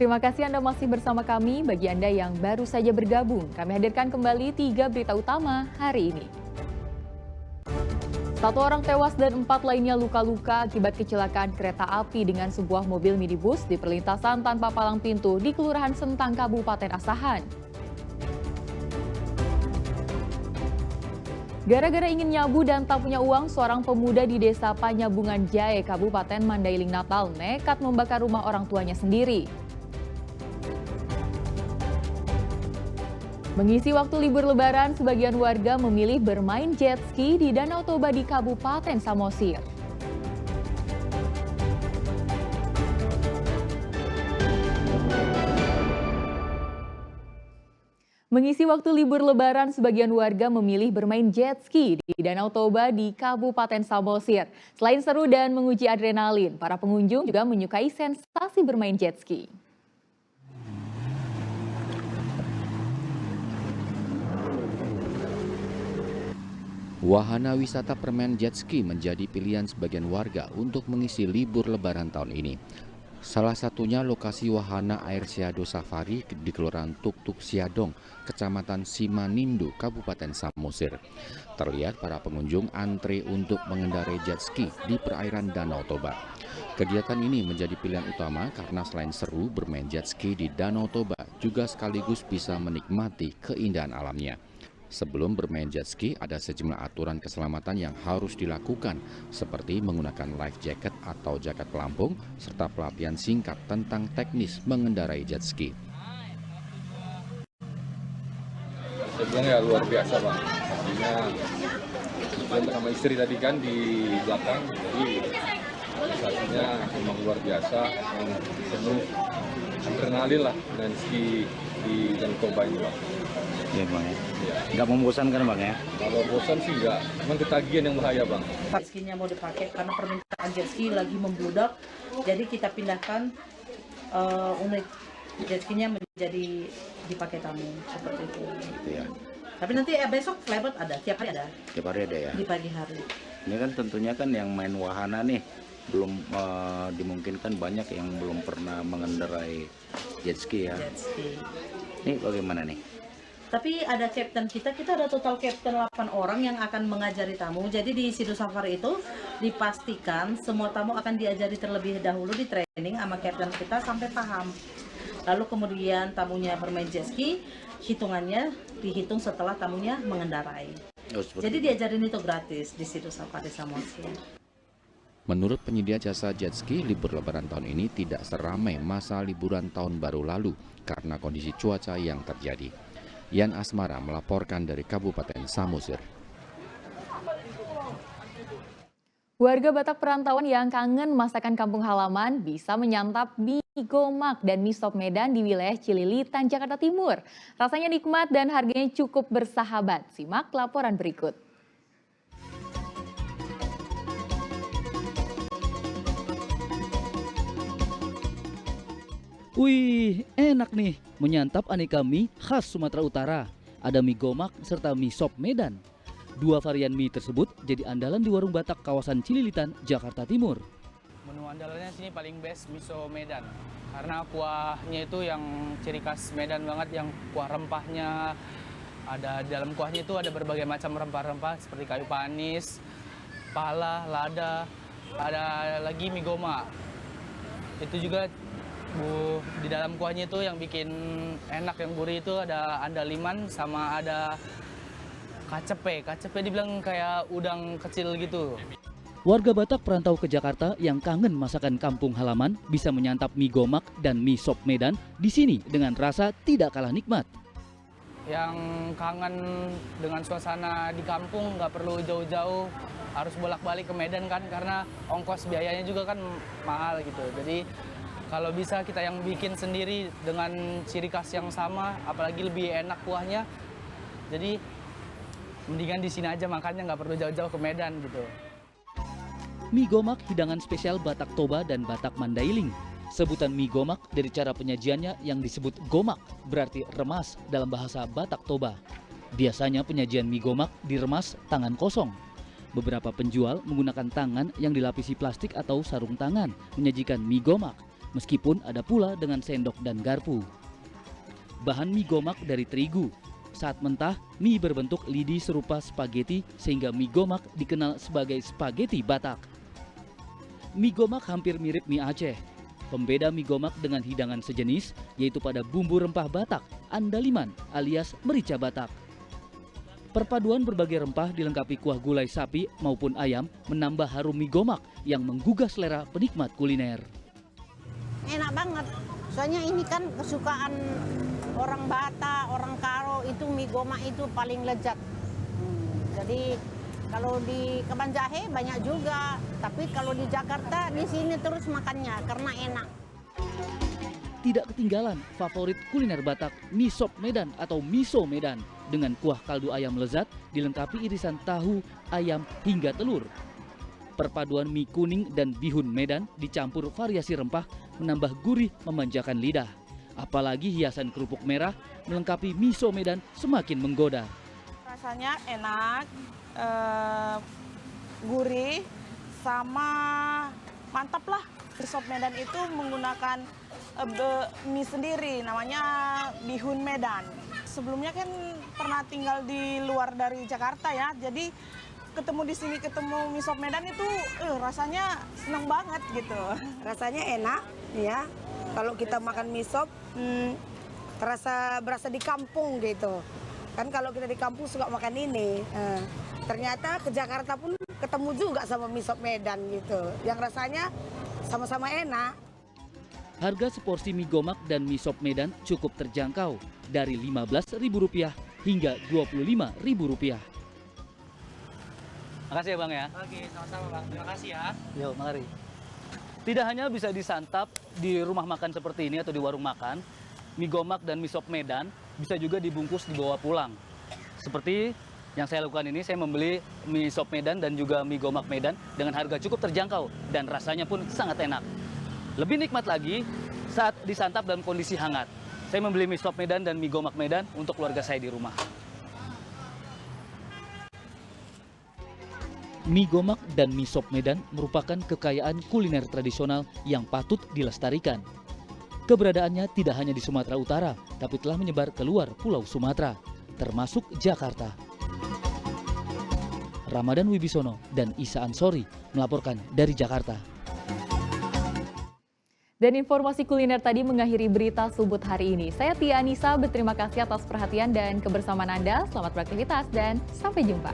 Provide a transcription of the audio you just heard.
Terima kasih Anda masih bersama kami. Bagi Anda yang baru saja bergabung, kami hadirkan kembali 3 berita utama hari ini. Satu orang tewas dan 4 lainnya luka-luka akibat kecelakaan kereta api dengan sebuah mobil minibus di perlintasan tanpa palang pintu di Kelurahan Sentang, Kabupaten Asahan. Gara-gara ingin nyabu dan tak punya uang, seorang pemuda di Desa Panyabungan Jae, Kabupaten Mandailing Natal nekat membakar rumah orang tuanya sendiri. Mengisi waktu libur lebaran, sebagian warga memilih bermain jet ski di Danau Toba di Kabupaten Samosir. Mengisi waktu libur lebaran, sebagian warga memilih bermain jet ski di Danau Toba di Kabupaten Samosir. Selain seru dan menguji adrenalin, para pengunjung juga menyukai sensasi bermain jet ski. Wahana wisata permain jet ski menjadi pilihan sebagian warga untuk mengisi libur lebaran tahun ini. Salah satunya lokasi wahana air Siado Safari di Kelurahan Tuk-Tuk Siadong, Kecamatan Simanindu, Kabupaten Samosir. Terlihat para pengunjung antre untuk mengendarai jet ski di perairan Danau Toba. Kegiatan ini menjadi pilihan utama karena selain seru bermain jet ski di Danau Toba, juga sekaligus bisa menikmati keindahan alamnya. Sebelum bermain jet ski, ada sejumlah aturan keselamatan yang harus dilakukan, seperti menggunakan life jacket atau jaket pelampung, serta pelatihan singkat tentang teknis mengendarai jet ski. Saya bilang ya luar biasa Bang, artinya sama istri tadi kan di belakang, jadi sensasinya memang luar biasa, penuh adrenalin lah dengan ski di Danau Toba ini Bang. Iya Bang ya. Nggak membosankan Bang ya? Kalau bosan sih enggak, memang ketagihan yang bahaya Bang. Jet skinya mau dipakai karena permintaan jet ski lagi membludak, jadi kita pindahkan unit jet skinya menjadi dipakai tamu seperti itu. Gitu ya. Tapi nanti besok flyboat ada, tiap hari ada Tiap hari ada ya. di pagi hari. Ini kan tentunya kan yang main wahana nih belum dimungkinkan, banyak yang belum pernah mengendarai jet ski ya. Jet ski. Ini bagaimana nih? Tapi ada captain kita ada total captain 8 orang yang akan mengajari tamu. Jadi di Sido Safari itu dipastikan semua tamu akan diajari terlebih dahulu di training sama captain kita sampai paham. Lalu kemudian tamunya bermain jet ski, hitungannya dihitung setelah tamunya mengendarai. Oh, Jadi diajarin itu gratis di Sido Safari Samosir. Menurut penyedia jasa jet ski, libur lebaran tahun ini tidak seramai masa liburan tahun baru lalu karena kondisi cuaca yang terjadi. Yan Asmara melaporkan dari Kabupaten Samosir. Warga Batak perantauan yang kangen masakan kampung halaman bisa menyantap mie gomak dan mie sop Medan di wilayah Cililitan, Jakarta Timur. Rasanya nikmat dan harganya cukup bersahabat. Simak laporan berikut. Wih, enak nih menyantap aneka mie khas Sumatera Utara. Ada mie gomak serta mie sop Medan. Dua varian mie tersebut jadi andalan di warung Batak kawasan Cililitan, Jakarta Timur. Menu andalannya sini paling best miso Medan. Karena kuahnya itu yang ciri khas Medan banget, yang kuah rempahnya. Ada dalam kuahnya itu ada berbagai macam rempah-rempah seperti kayu panis, pala, lada, ada lagi mie gomak. Itu juga di dalam kuahnya itu yang bikin enak, yang gurih itu ada andaliman sama ada kacepe. Kacepe dibilang kayak udang kecil gitu. Warga Batak perantau ke Jakarta yang kangen masakan kampung halaman bisa menyantap mie gomak dan mie sop Medan di sini dengan rasa tidak kalah nikmat. Yang kangen dengan suasana di kampung nggak perlu jauh-jauh harus bolak-balik ke Medan kan, karena ongkos biayanya juga kan mahal gitu. Jadi kalau bisa kita yang bikin sendiri dengan ciri khas yang sama, apalagi lebih enak kuahnya. Jadi mendingan di sini aja makannya, nggak perlu jauh-jauh ke Medan gitu. Mie gomak hidangan spesial Batak Toba dan Batak Mandailing. Sebutan mie gomak dari cara penyajiannya yang disebut gomak, berarti remas dalam bahasa Batak Toba. Biasanya penyajian mie gomak diremas tangan kosong. Beberapa penjual menggunakan tangan yang dilapisi plastik atau sarung tangan menyajikan mie gomak. meskipun ada pula dengan sendok dan garpu. Bahan mie gomak dari terigu. Saat mentah, mie berbentuk lidi serupa spaghetti sehingga mie gomak dikenal sebagai spaghetti Batak. Mie gomak hampir mirip mie Aceh. Pembeda mie gomak dengan hidangan sejenis yaitu pada bumbu rempah Batak, andaliman alias merica Batak. Perpaduan berbagai rempah dilengkapi kuah gulai sapi maupun ayam menambah harum mie gomak yang menggugah selera penikmat kuliner. Enak banget, soalnya ini kan kesukaan orang Batak, orang Karo itu mie gomak itu paling lezat. Jadi kalau di Kaban Jahe banyak juga, tapi kalau di Jakarta di sini terus makannya karena enak. Tidak ketinggalan favorit kuliner Batak, mie sop Medan atau miso Medan dengan kuah kaldu ayam lezat dilengkapi irisan tahu, ayam hingga telur. Perpaduan mie kuning dan bihun Medan dicampur variasi rempah menambah gurih memanjakan lidah. Apalagi hiasan kerupuk merah melengkapi miso Medan semakin menggoda. Rasanya enak, gurih, sama mantap lah. Sop Medan itu menggunakan mie sendiri, namanya bihun Medan. Sebelumnya kan pernah tinggal di luar dari Jakarta ya, jadi ketemu di sini, ketemu mie sop Medan itu rasanya senang banget gitu. Rasanya enak ya, kalau kita makan mie sop berasa di kampung gitu. Kan kalau kita di kampung suka makan ini, ternyata ke Jakarta pun ketemu juga sama mie sop Medan gitu, yang rasanya sama-sama enak. Harga seporsi mie gomak dan mie sop Medan cukup terjangkau dari Rp15.000 hingga Rp25.000. Makasih ya Bang ya. Oke, sama-sama Bang. Terima kasih ya. Yuk, mari. Tidak hanya bisa disantap di rumah makan seperti ini atau di warung makan, mie gomak dan mie sop Medan bisa juga dibungkus dibawa pulang. Seperti yang saya lakukan ini, saya membeli mie sop Medan dan juga mie gomak Medan dengan harga cukup terjangkau dan rasanya pun sangat enak. Lebih nikmat lagi saat disantap dalam kondisi hangat. Saya membeli mie sop Medan dan mie gomak Medan untuk keluarga saya di rumah. Mie gomak dan mie sop Medan merupakan kekayaan kuliner tradisional yang patut dilestarikan. Keberadaannya tidak hanya di Sumatera Utara, tapi telah menyebar keluar Pulau Sumatera, termasuk Jakarta. Ramadan Wibisono dan Isa Ansori melaporkan dari Jakarta. Dan informasi kuliner tadi mengakhiri berita Subut hari ini. Saya Tia Anissa, berterima kasih atas perhatian dan kebersamaan Anda. Selamat beraktivitas dan sampai jumpa.